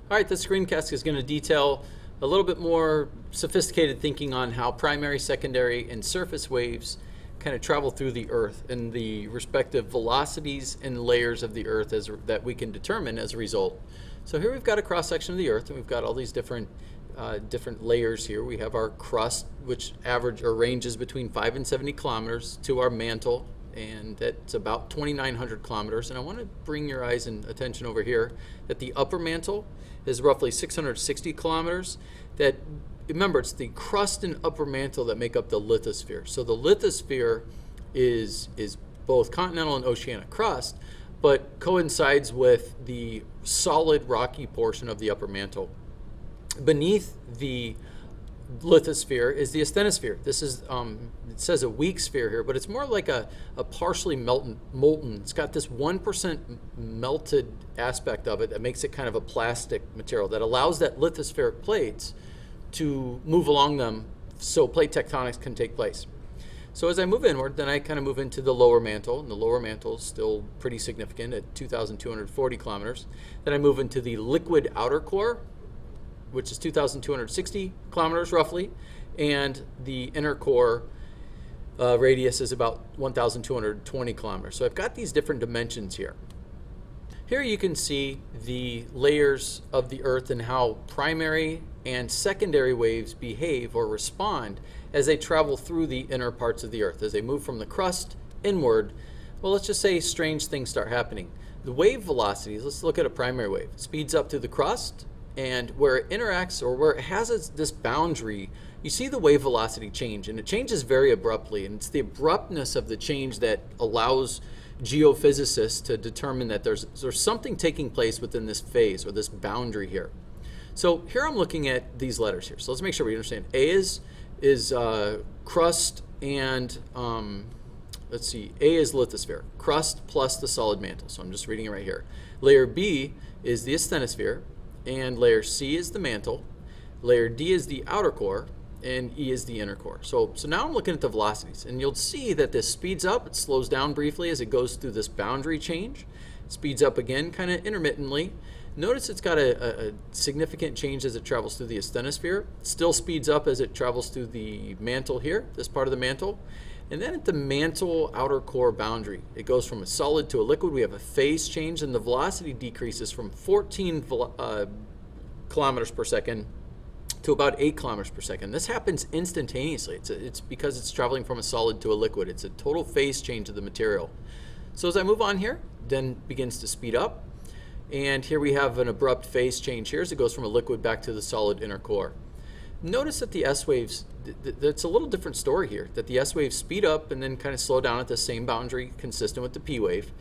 All right, this screencast is going to detail a little bit more sophisticated thinking on how primary, secondary, and surface waves kind of travel through the Earth and the respective velocities and layers of the Earth that we can determine as a result. So here we've got a cross-section of the Earth, and we've got all these different layers here. We have our crust, which ranges between 5 and 70 kilometers, to our mantle, and that's about 2,900 kilometers. And I want to bring your eyes and attention over here that the upper mantle is roughly 660 kilometers. That, remember, it's the crust and upper mantle that make up the lithosphere. So the lithosphere is both continental and oceanic crust, but coincides with the solid rocky portion of the upper mantle. Beneath the lithosphere is the asthenosphere. This is, it says a weak sphere here, but it's more like a partially molten. It's got this 1% melted aspect of it that makes it kind of a plastic material that allows that lithospheric plates to move along them so plate tectonics can take place. So as I move inward, then I kind of move into the lower mantle, and the lower mantle is still pretty significant at 2,240 kilometers. Then I move into the liquid outer core, which is 2,260 kilometers roughly, and the inner core radius is about 1,220 kilometers. So I've got these different dimensions here. Here you can see the layers of the Earth and how primary and secondary waves behave or respond as they travel through the inner parts of the Earth. As they move from the crust inward, well, let's just say strange things start happening. The wave velocities, let's look at a primary wave, speeds up through the crust, and where it interacts or where it has this boundary, you see the wave velocity change, and it changes very abruptly, and it's the abruptness of the change that allows geophysicists to determine that there's something taking place within this phase or this boundary here. So here I'm looking at these letters here. So let's make sure we understand. A is crust and let's see, A is lithosphere, crust plus the solid mantle. So I'm just reading it right here. Layer B is the asthenosphere, and layer C is the mantle. Layer D is the outer core, and E is the inner core. So now I'm looking at the velocities, and you'll see that this speeds up, it slows down briefly as it goes through this boundary change. It speeds up again kind of intermittently. Notice it's got a significant change as it travels through the asthenosphere. It still speeds up as it travels through the mantle here, this part of the mantle. And then at the mantle outer core boundary, it goes from a solid to a liquid. We have a phase change, and the velocity decreases from 14 kilometers per second to about 8 kilometers per second. This happens instantaneously. It's because it's traveling from a solid to a liquid. It's a total phase change of the material. So as I move on here, then begins to speed up. And here we have an abrupt phase change here as it goes from a liquid back to the solid inner core. Notice that the S waves, that's a little different story here, that the S waves speed up and then kind of slow down at the same boundary consistent with the P wave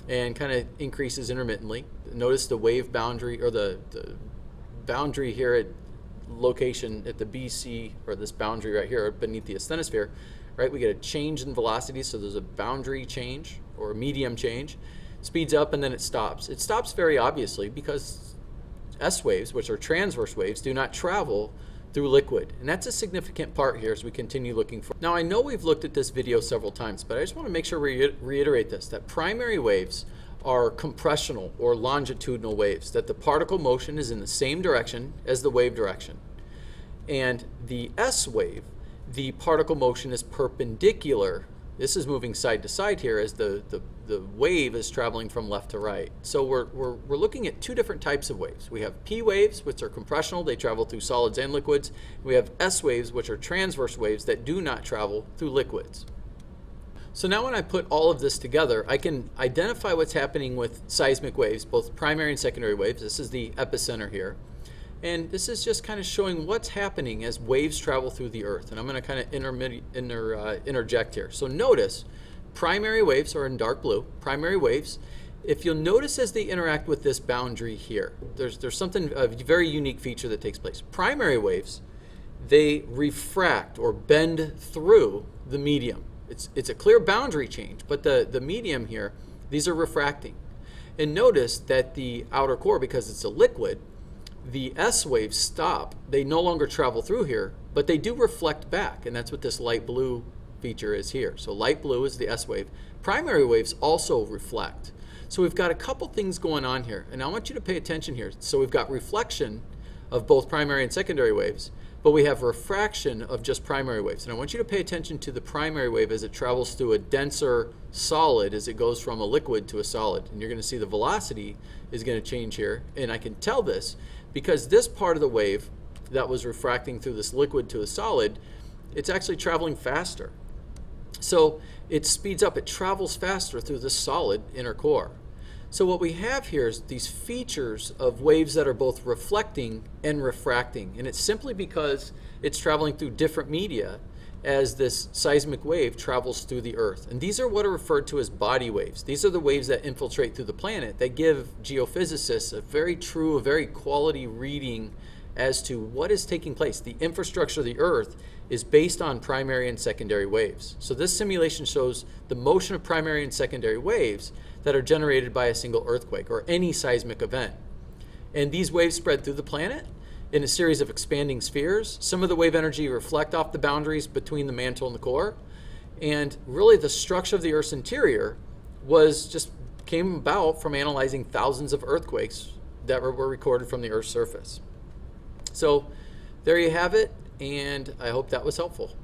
and kind of increases intermittently. Notice the wave boundary, or the boundary here at location at the BC, or this boundary right here beneath the asthenosphere, right? We get a change in velocity, so there's a boundary change or a medium change. Speeds up and then it stops. It stops very obviously because S waves, which are transverse waves, do not travel through liquid. And that's a significant part here as we continue looking for. Now I know we've looked at this video several times, but I just want to make sure we reiterate this, that primary waves are compressional or longitudinal waves, that the particle motion is in the same direction as the wave direction. And the S wave, the particle motion is perpendicular. This is moving side to side here as the wave is traveling from left to right. So we're looking at two different types of waves. We have P waves, which are compressional. They travel through solids and liquids. We have S waves, which are transverse waves that do not travel through liquids. So now when I put all of this together, I can identify what's happening with seismic waves, both primary and secondary waves. This is the epicenter here. And this is just kind of showing what's happening as waves travel through the Earth. And I'm going to kind of interject here. So notice, primary waves are in dark blue. Primary waves, if you'll notice as they interact with this boundary here, there's something, a very unique feature that takes place. Primary waves, they refract or bend through the medium. It's a clear boundary change, but the medium here, these are refracting. And notice that the outer core, because it's a liquid, the S waves stop. They no longer travel through here, but they do reflect back, and that's what this light blue feature is here. So light blue is the S wave. Primary waves also reflect. So we've got a couple things going on here, and I want you to pay attention here. So we've got reflection of both primary and secondary waves, but we have refraction of just primary waves. And I want you to pay attention to the primary wave as it travels through a denser solid as it goes from a liquid to a solid. And you're going to see the velocity is going to change here. And I can tell this because this part of the wave that was refracting through this liquid to a solid, it's actually traveling faster. So it speeds up, it travels faster through this solid inner core. So what we have here is these features of waves that are both reflecting and refracting. And it's simply because it's traveling through different media as this seismic wave travels through the Earth. And these are what are referred to as body waves. These are the waves that infiltrate through the planet that give geophysicists a very true, a very quality reading as to what is taking place. The infrastructure of the Earth is based on primary and secondary waves. So this simulation shows the motion of primary and secondary waves that are generated by a single earthquake or any seismic event. And these waves spread through the planet in a series of expanding spheres. Some of the wave energy reflect off the boundaries between the mantle and the core. And really the structure of the Earth's interior came about from analyzing thousands of earthquakes that were recorded from the Earth's surface. So there you have it, and I hope that was helpful.